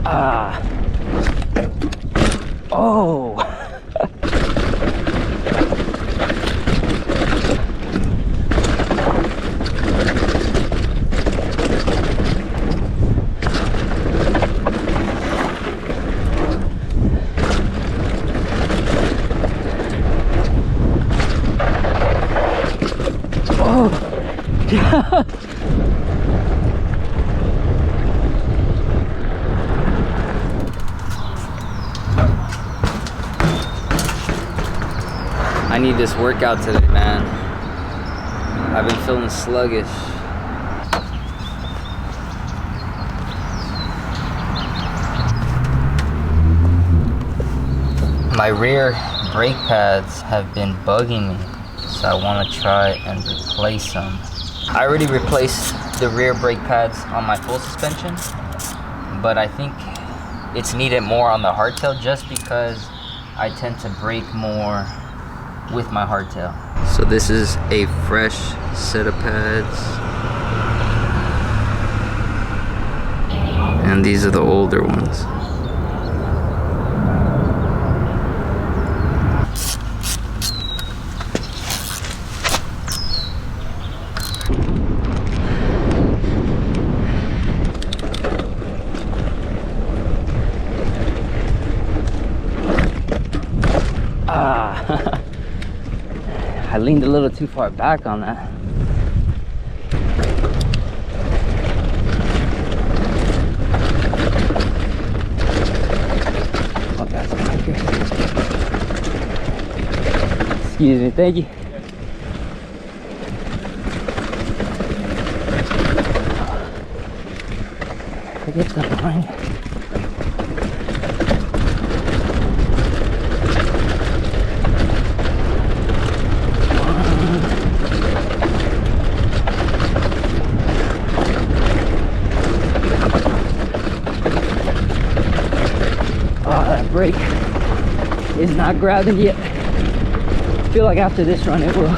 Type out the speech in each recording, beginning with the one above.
Oh. Oh. I need this workout today, man. I've been feeling sluggish. My rear brake pads have been bugging me, so I want to try and replace them. I already replaced the rear brake pads on my full suspension, but I think it's needed more on the hardtail just because I tend to brake more with my hardtail. So this is a fresh set of pads, and these are the older ones. I leaned a little too far back on that. Oh, that's right here. Excuse me, thank you. Forget the line. Brake is not grabbing yet. I feel like after this run it will.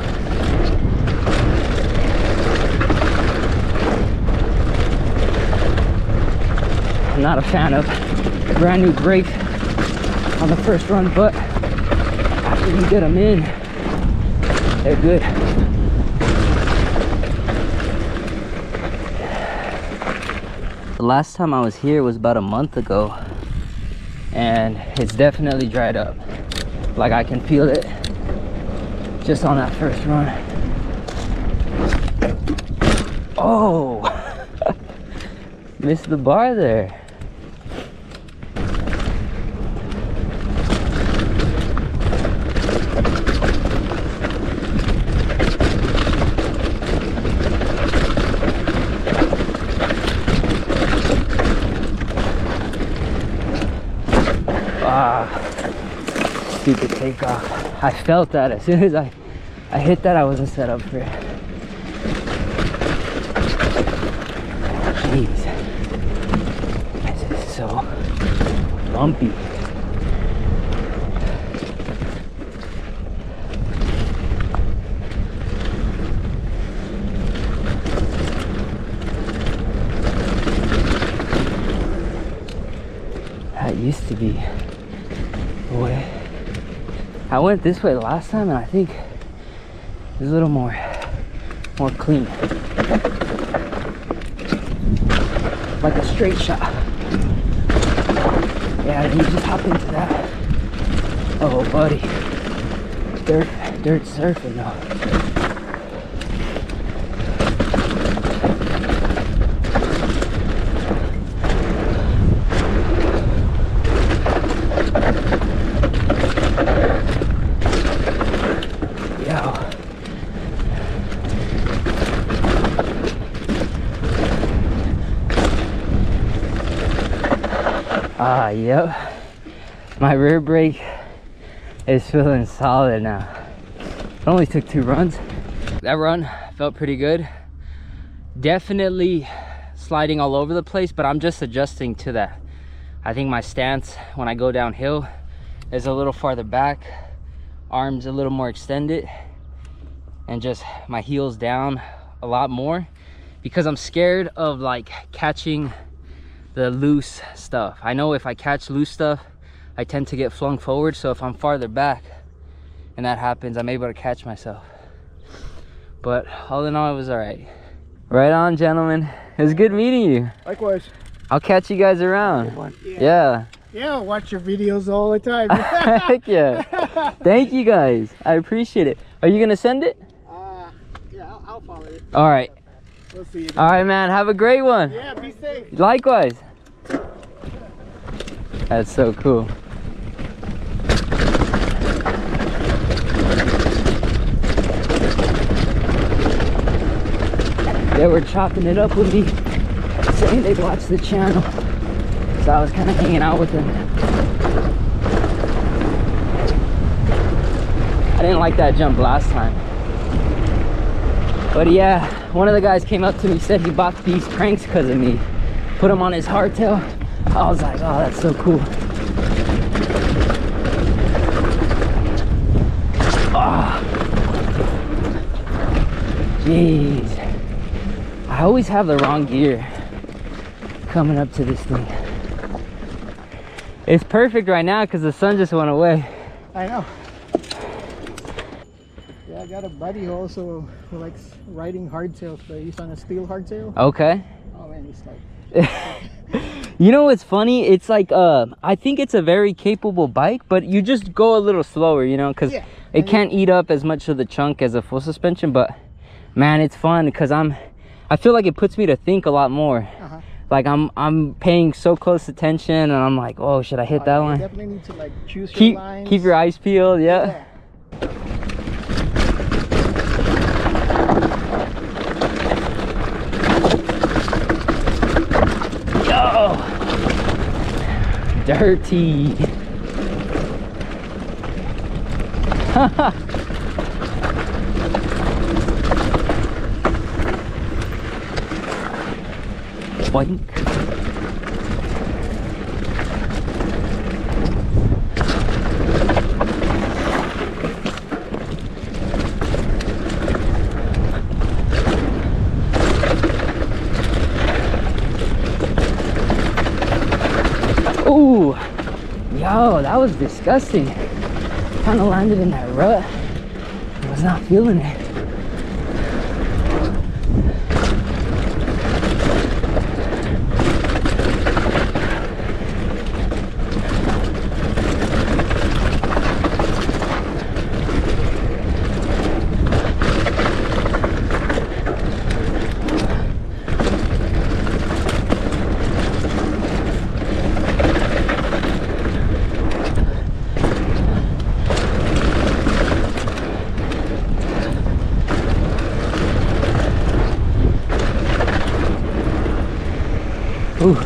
I'm not a fan of brand new brakes on the first run, but after you get them in, they're good. The last time I was here was about a month ago, and it's definitely dried up. Like I can feel it just on that first run. Oh. Missed the bar there. Stupid takeoff. I felt that as soon as I hit that, I wasn't set up for it. Jeez, this is so bumpy. That used to be the way. I went this way last time, and I think it's a little more clean. Like a straight shot. Yeah, you just hop into that. Oh, buddy. Dirt surfing though. Yep, my rear brake is feeling solid now. It only took 2 runs. That run felt pretty good. Definitely sliding all over the place, but I'm just adjusting to that. I think my stance when I go downhill is a little farther back, arms a little more extended, and just my heels down a lot more, because I'm scared of like catching the loose stuff. I know if I catch loose stuff, I tend to get flung forward. So if I'm farther back and that happens, I'm able to catch myself. But all in all, it was all right. Right on, gentlemen. It was good meeting you. Likewise. I'll catch you guys around. Yeah. Yeah, I'll watch your videos all the time. Heck yeah. Thank you guys. I appreciate it. Are you gonna send it? Yeah, I'll follow it. All right. We'll see you. All right, man. Have a great one. Yeah, be safe. Likewise. That's so cool. They were chopping it up with me, saying they'd watch the channel. So I was kind of hanging out with them. I didn't like that jump last time. But yeah, one of the guys came up to me, said he bought these cranks because of me. Put them on his hardtail. I was like, oh, that's so cool. Oh. Jeez. I always have the wrong gear coming up to this thing. It's perfect right now because the sun just went away. I know. Yeah, I got a buddy who also likes riding hardtails, but he's on a steel hardtail. Okay. Oh man, he's like... You know what's funny? It's like, I think it's a very capable bike, but you just go a little slower, you know, because it can't eat up as much of the chunk as a full suspension. But man, it's fun because I feel like it puts me to think a lot more. Like I'm paying so close attention, and I'm like, oh, should I hit that one? You definitely need to like choose your lines. Keep your eyes peeled. Yeah. Yo, dirty. Boink. Ooh, yo, that was disgusting. Kind of landed in that rut. I was not feeling it. Ooh.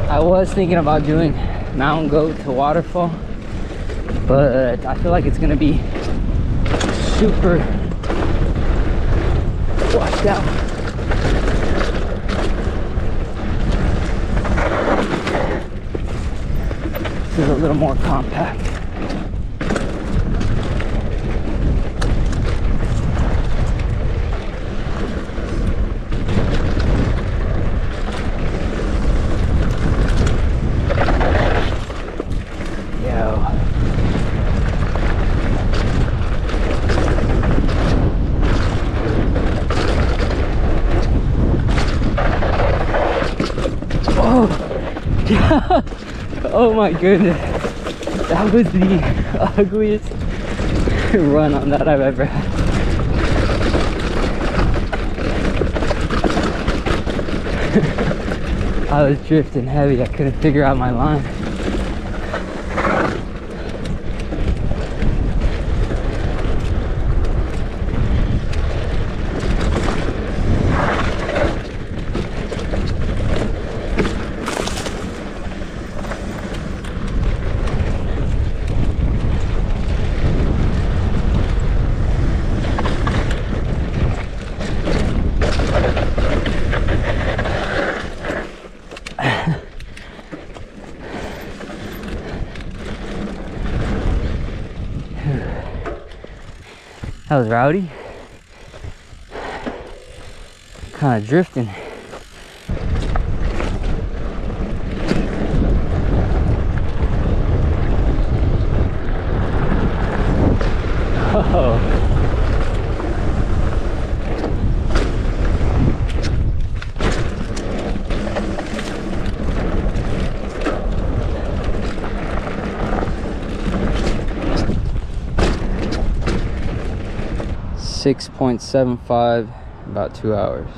I was thinking about doing mountain goat to waterfall, but I feel like it's gonna be super washed out. This is a little more compact. Oh my goodness, that was the ugliest run on that I've ever had. I was drifting heavy, I couldn't figure out my line. That was rowdy. Kind of drifting. Oh. .75, about 2 hours.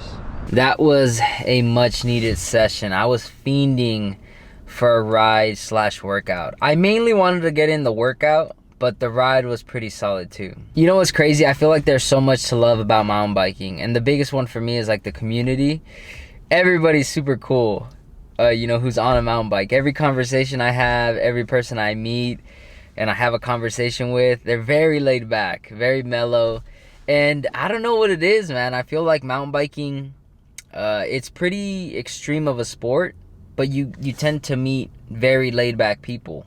That was a much needed session. I was fiending for a ride / workout. I mainly wanted to get in the workout, but the ride was pretty solid too. You know what's crazy? I feel like there's so much to love about mountain biking, and the biggest one for me is like the community. Everybody's super cool, you know, who's on a mountain bike. Every conversation I have, every person I meet and I have a conversation with, they're very laid back, very mellow. And I don't know what it is, man. I feel like mountain biking, it's pretty extreme of a sport, but you tend to meet very laid back people.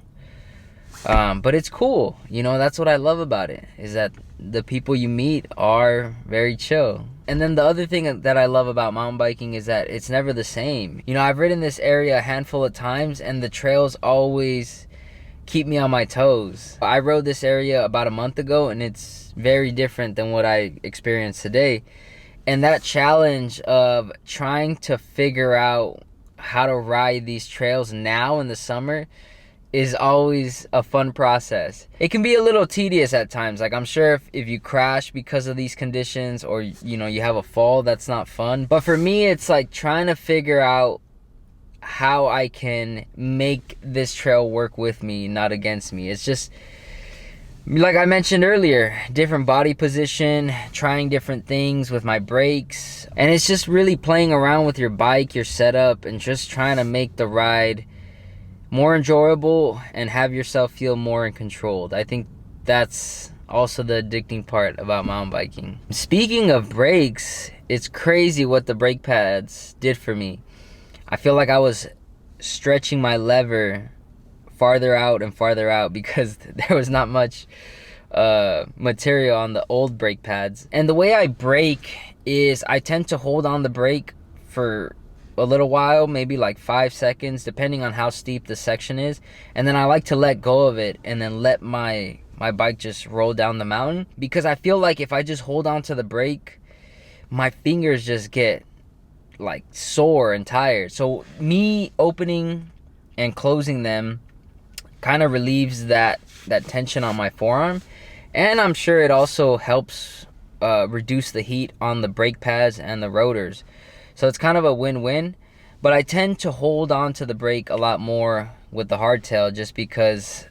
But it's cool. You know, that's what I love about it, is that the people you meet are very chill. And then the other thing that I love about mountain biking is that it's never the same. You know, I've ridden this area a handful of times, and the trails always keep me on my toes. I rode this area about a month ago, and it's very different than what I experienced today. And that challenge of trying to figure out how to ride these trails now in the summer is always a fun process. It can be a little tedious at times. Like, I'm sure if you crash because of these conditions, or you know, you have a fall, that's not fun. But for me, it's like trying to figure out how I can make this trail work with me, not against me. It's just, like I mentioned earlier, different body position, trying different things with my brakes. And it's just really playing around with your bike, your setup, and just trying to make the ride more enjoyable and have yourself feel more in control. I think that's also the addicting part about mountain biking. Speaking of brakes, it's crazy what the brake pads did for me. I feel like I was stretching my lever farther out and farther out because there was not much material on the old brake pads. And the way I brake is I tend to hold on the brake for a little while, maybe like 5 seconds, depending on how steep the section is, and then I like to let go of it and then let my bike just roll down the mountain, because I feel like if I just hold on to the brake, my fingers just get like sore and tired. So me opening and closing them kind of relieves that tension on my forearm, and I'm sure it also helps reduce the heat on the brake pads and the rotors. So it's kind of a win-win. But I tend to hold on to the brake a lot more with the hardtail, just because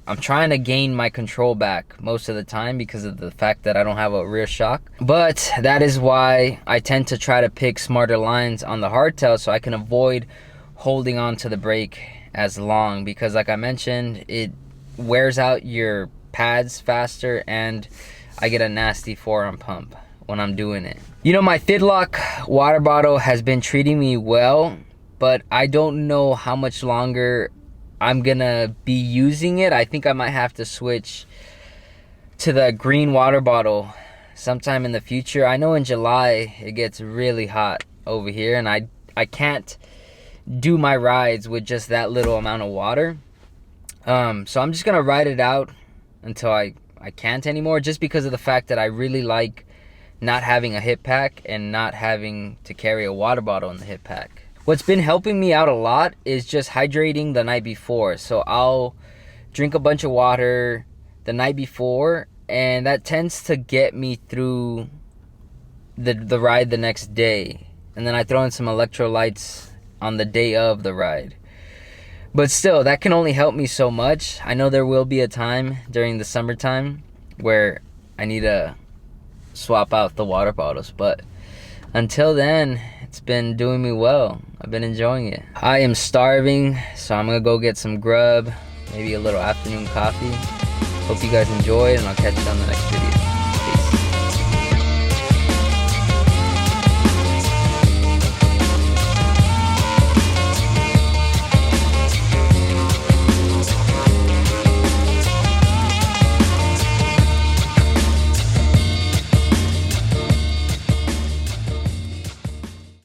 I'm trying to gain my control back most of the time because of the fact that I don't have a rear shock. But that is why I tend to try to pick smarter lines on the hardtail, so I can avoid holding on to the brake as long, because like I mentioned, it wears out your pads faster and I get a nasty forearm pump when I'm doing it. You know, my Fidlock water bottle has been treating me well, but I don't know how much longer I'm gonna be using it. I think I might have to switch to the green water bottle sometime in the future. I know in July it gets really hot over here, and I can't do my rides with just that little amount of water. So I'm just gonna ride it out until I can't anymore, just because of the fact that I really like not having a hip pack and not having to carry a water bottle in the hip pack. What's been helping me out a lot is just hydrating the night before. So I'll drink a bunch of water the night before, and that tends to get me through the ride the next day. And then I throw in some electrolytes on the day of the ride. But still, that can only help me so much. I know there will be a time during the summertime where I need to swap out the water bottles, but until then, it's been doing me well. I've been enjoying it. I am starving, so I'm gonna go get some grub, maybe a little afternoon coffee. Hope you guys enjoyed, and I'll catch you on the next video.